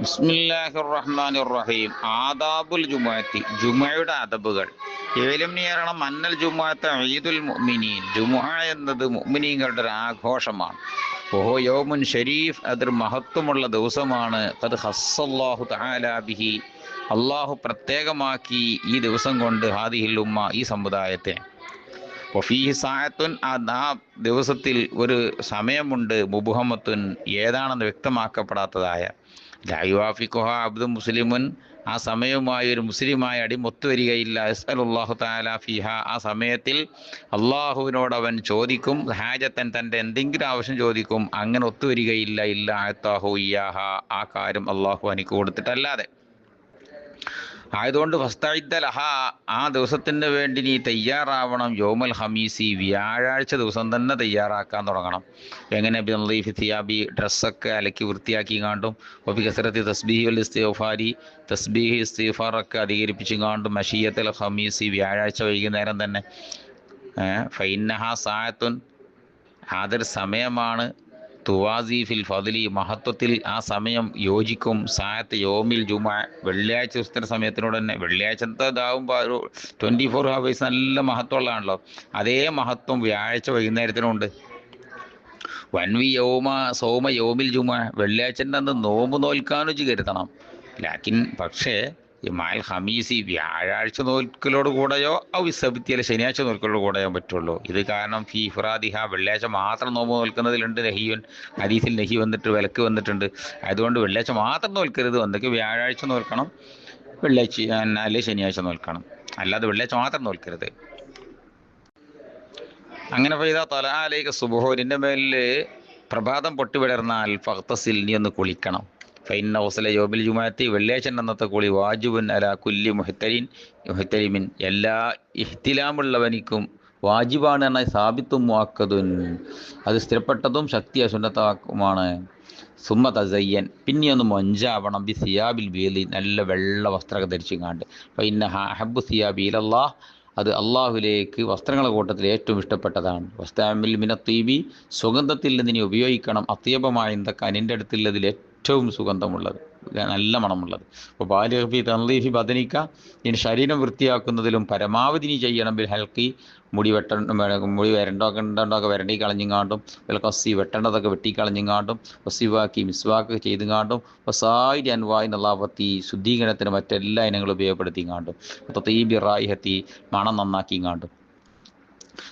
ബിസ്മില്ലാഹിർ റഹ്മാനിർ റഹീം. ആദാബുൽ ജുമുഅത്തി, ജുമുഅയുടെ അദബുകൾ. ഏലംനിയറണം മന്നൽ ജുമുഅത്ത് ഈദുൽ മുഅ്മിനീൻ, ജുമുഅ എന്നത് മുഅ്മിനീങ്ങളുടെ ഒരു ആഘോഷമാണ്. ഓഹോ യൗമുൻ ഷരീഫ്, അതൊരു മഹത്വമുള്ള ദിവസമാണ്. ഖദ് ഖസ്സല്ലാഹു തആല ബിഹി, അള്ളാഹു പ്രത്യേകമാക്കി ഈ ദിവസം കൊണ്ട് ഹാദിഹിൽ ഉമ്മ, ഈ സമുദായത്തെ. വഫീഹി സായത്തുൻ, ആ ദിവസത്തിൽ ഒരു സമയമുണ്ട്, മുബുഹമത്തുൻ, ഏതാണെന്ന് വ്യക്തമാക്കപ്പെടാത്തതായ. ലായുവാഫിഖുഹ അബ്ദു മുസ്ലിമുൻ, ആ സമയവുമായി ഒരു മുസ്ലിമായ അടിമൊത്തു വരികയില്ല. യസ്അലുല്ലാഹു തആല ഫിഹ, ആ സമയത്തിൽ അള്ളാഹുവിനോട് അവൻ ചോദിക്കും. ഹാജത്തൻ, തൻ്റെ എന്തെങ്കിലും ആവശ്യം ചോദിക്കും. അങ്ങനെ ഒത്തുവരികയില്ല. ഇല്ല അഅതാഹു ഇയ്യാഹ, ആ കാര്യം അള്ളാഹു എനിക്ക് കൊടുത്തിട്ടല്ലാതെ. ആയതുകൊണ്ട് ഫസ്തഇദ്ദ ലഹ, ആ ദിവസത്തിന് വേണ്ടി നീ തയ്യാറാവണം. യൗമൽ ഹമീസി, വ്യാഴാഴ്ച ദിവസം തന്നെ തയ്യാറാക്കാൻ തുടങ്ങണം. എങ്ങനെ? ബിൻളീഫി തിയാബി, ഡ്രസ്സൊക്കെ അലക്കി വൃത്തിയാക്കി കാണ്ടും. ഒബി കസറത്തി തസ്ബീഹി വൽ ഇസ്തിഗ്ഫാരി, തസ്ബീഹി ഇസ്തിഗ്ഫാറൊക്കെ അധികരിപ്പിച്ചു കാണ്ടും. മശീയത്തുൽ ഹമീസി, വ്യാഴാഴ്ച വൈകുന്നേരം തന്നെ. ഫൈന്നഹ സായത്തുൻ, അതൊരു സമയമാണ്. തുവാസി ഫിൽ ഫദ്ലി, മഹത്വത്തിൽ ആ സമയം യോജിക്കും. സായത്ത് യോമിൽ ജുമുഅ, വെള്ളിയാഴ്ച ദിവസത്തിൻ്റെ സമയത്തിനോട് തന്നെ. വെള്ളിയാഴ്ചത്തെ ഇതാവുമ്പോൾ ഒരു 24 ഹവേഴ്സ് നല്ല മഹത്വമുള്ളതാണല്ലോ. അതേ മഹത്വം വ്യാഴാഴ്ച വൈകുന്നേരത്തിനുണ്ട്. വൻവി യൗമ സൗമ യോമിൽ ജുമുഅ, വെള്ളിയാഴ്ചൻ്റെ അന്ന് നോമ്പ് നോൽക്കാനും കരുതണം. ലാക്കിൻ പക്ഷേ ഈ മാൽ ഹമീസി, വ്യാഴാഴ്ച നോൽക്കലോട് കൂടെയോ വിസബിത്തിയല്ല ശനിയാഴ്ച നോൽക്കലോട് കൂടെയോ പറ്റുള്ളൂ. ഇത് കാരണം ഫി ഇഫ്രാദിഹ, വെള്ളിയാഴ്ച മാത്രം നോമ്പ് നോൽക്കുന്നതിലുണ്ട് നഹിയുൻ, ഹദീസിൽ നഹി വന്നിട്ട്, വിലക്ക് വന്നിട്ടുണ്ട്. അതുകൊണ്ട് വെള്ളിയാഴ്ച മാത്രം നോൽക്കരുത്. എന്തൊക്കെ വ്യാഴാഴ്ച നോൽക്കണം, വെള്ളിയാഴ്ച അല്ലെങ്കിൽ ശനിയാഴ്ച നോൽക്കണം. അല്ലാതെ വെള്ളിയാഴ്ച മാത്രം നോൽക്കരുത്. അങ്ങനെ പെയ്ത തൊലാലേക്ക് സുബഹോരിൻ്റെ മേലിൽ പ്രഭാതം പൊട്ടിവിടർന്നാൽ ഫഖ്തസിൽ, നീ ഒന്ന് കുളിക്കണം. ഫൈന്ന ഹുസ്ല യോബിൽ ജുമുഅത്തി, വെള്ളിയാഴ്ച അന്നത്തെ കുളി വാജിബുൻ അലാ കുല്ലി മുഹ്തരിമിൻ, എല്ലാ ഇഹ്തിലാമുള്ളവനിക്കും വാജിബാണ്. എന്നാൽ സാബിത്തും മുഅക്കദുൻ, അത് സ്ഥിരപ്പെട്ടതും ശക്തിയ സുന്നത്താക്കുമാണ്. സുമ്മ തസയ്യൻ, പിന്നെ ഒന്ന് മൊഞ്ചാവണം. ബി സിയാബിൽ ബീലി, നല്ല വെള്ള വസ്ത്രമൊക്കെ ധരിച്ചുകാണ്ട്. ഫൈന്ന അഹബ്ബു സിയാബി ഇലല്ലാഹ്, അത് അള്ളാഹുലേക്ക് വസ്ത്രങ്ങളുടെ കൂട്ടത്തിൽ ഏറ്റവും ഇഷ്ടപ്പെട്ടതാണ്. വസ്താമിൽ മിനത്തീബി, സുഗന്ധത്തിൽ നിന്ന് നീ ഉപയോഗിക്കണം. അത്യബമായ എന്തൊക്കെ നിൻ്റെ അടുത്തുള്ളതിൽ ഏറ്റവും സുഗന്ധമുള്ളത്, നല്ല മണമുള്ളത്. അപ്പോൾ ബാലിഹി തൻലീഫി ബദനിക്ക, നിന്റെ ശരീരം വൃത്തിയാക്കുന്നതിലും പരമാവധി നീ ചെയ്യണം. ബിൽ ഹൽക്കി, മുടി വരണ്ടൊക്കെ വരണ്ടി കളഞ്ഞിങ്ങാണ്ടും. വിൽ കസ്സി, വെട്ടേണ്ടതൊക്കെ വെട്ടിക്കളഞ്ഞിങ്ങാണ്ടും. വസിവാക്കി, മിസ്വാക്ക് ചെയ്തുങ്ങാണ്ടും. വസായി അൻവായി നല്ലാപത്തി, ശുദ്ധീകരണത്തിന് മറ്റെല്ലാ ഇനങ്ങളും ഉപയോഗപ്പെടുത്തിങ്ങാണ്ടും. തീബി റായിഹത്തി, മണം നന്നാക്കിങ്ങാണ്ടും.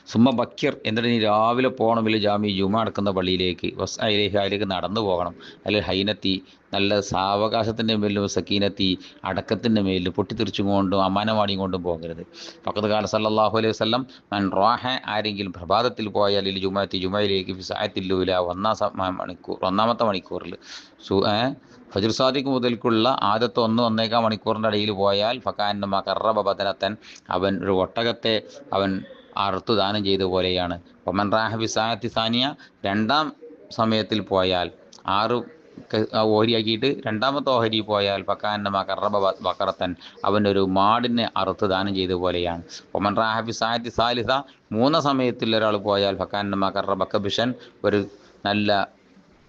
സുമ്മ ബക്കിർ, എന്നിട്ട് നീ രാവിലെ പോകണമില്ല ജാമി, ജുമ അടക്കുന്ന പള്ളിയിലേക്ക്. അതിലേക്ക് നടന്നു പോകണം. അല്ലെങ്കിൽ ഹൈനത്തി, നല്ല സാവകാശത്തിൻ്റെ മേലും സക്കീനത്തി, അടക്കത്തിൻ്റെ മേലും പൊട്ടിത്തെറിച്ചും കൊണ്ടും അമ്മാനവാടിയും കൊണ്ടും പോകരുത്. ഫഖദ് ഖാല സല്ലല്ലാഹു അലൈഹി വസല്ലം, മൻ റാഹ, ആരെങ്കിലും പ്രഭാതത്തിൽ പോയാൽ ഇൽ ജുമഅത്തി, ജുമയിലേക്ക് ഫിസായത്തില്ലൂല, ഒന്നാമത്തെ മണിക്കൂറിൽ ഫജ്ർ സാദിഖ് മുതൽക്കുള്ള ആദ്യത്തെ 1-1.25 മണിക്കൂറിൻ്റെ ഇടയിൽ പോയാൽ ഫകാന്നമ ഖറബ ബദനത്തൻ, അവൻ ഒരു ഒട്ടകത്തെ അവൻ അറുത്തു ദാനം ചെയ്ത പോലെയാണ്. ഒമൻ റാഹബി സായത്തി സാനിയ, രണ്ടാം സമയത്തിൽ പോയാൽ 6 ഓഹരിയാക്കിയിട്ട് രണ്ടാമത്തെ ഓഹരി പോയാൽ ഫക്കാന്നമ ഖറബ ബഖറത്തൻ, അവനൊരു മാടിനെ അറുത്ത് ദാനം ചെയ്ത പോലെയാണ്. ഒമൻ റാഹബി സായത്തി സാലിസ, 3 സമയത്തിൽ ഒരാൾ പോയാൽ ഫക്കാന്നമ ഖറബ കബിഷൻ,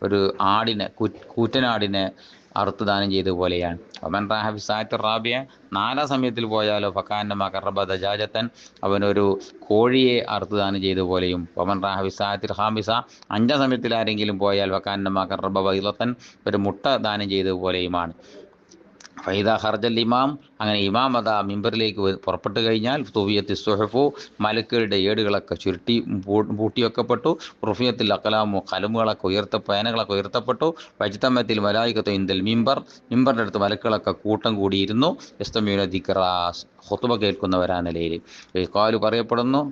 ഒരു ആടിനെ, കൂറ്റനാടിനെ അറുത്ത് ദാനം ചെയ്ത പോലെയാണ്. ഒമൻ റാഹബി സായത്ത് റാബിയ, 4 സമയത്തിൽ പോയാലോ ഫക്കാന്നമ ഖറബ ദജാജത്തൻ, അവനൊരു കോഴിയെ അറുത്ത് ദാനം ചെയ്ത പോലെയും. ഒമൻ റാഹബി സായത്തിൽ ഹാമിസ, 5 സമയത്തിൽ ആരെങ്കിലും പോയാൽ ഫക്കാന്നമ ഖറബ ബൈലത്തൻ, ഒരു മുട്ട ദാനം ചെയ്ത പോലെയുമാണ്. ഫൈദ ഖർജൽ ഇമാം, അങ്ങനെ ഇമാം അതാ മിമ്പറിലേക്ക് പുറപ്പെട്ടു കഴിഞ്ഞാൽ തുവിയത്തി സുഹഫു, മലക്കുകളുടെ ഏടുകളൊക്കെ പൂട്ടിവെക്കപ്പെട്ടു. റുഫിയത്തിൽ അക്കലാമു, കലമുകളൊക്കെ പേനകളൊക്കെ ഉയർത്തപ്പെട്ടു. വജ്തമത്തിൽ മലായികത്തു ഇന്ദൽ മിമ്പറിൻ്റെ അടുത്ത് മലക്കുകളൊക്കെ കൂട്ടം കൂടിയിരുന്നു. യസ്തമീന ദിക്റാ, ഖുതുബ കേൾക്കുന്നവരാ നിലയിൽ. കാലു പറയപ്പെടുന്നു,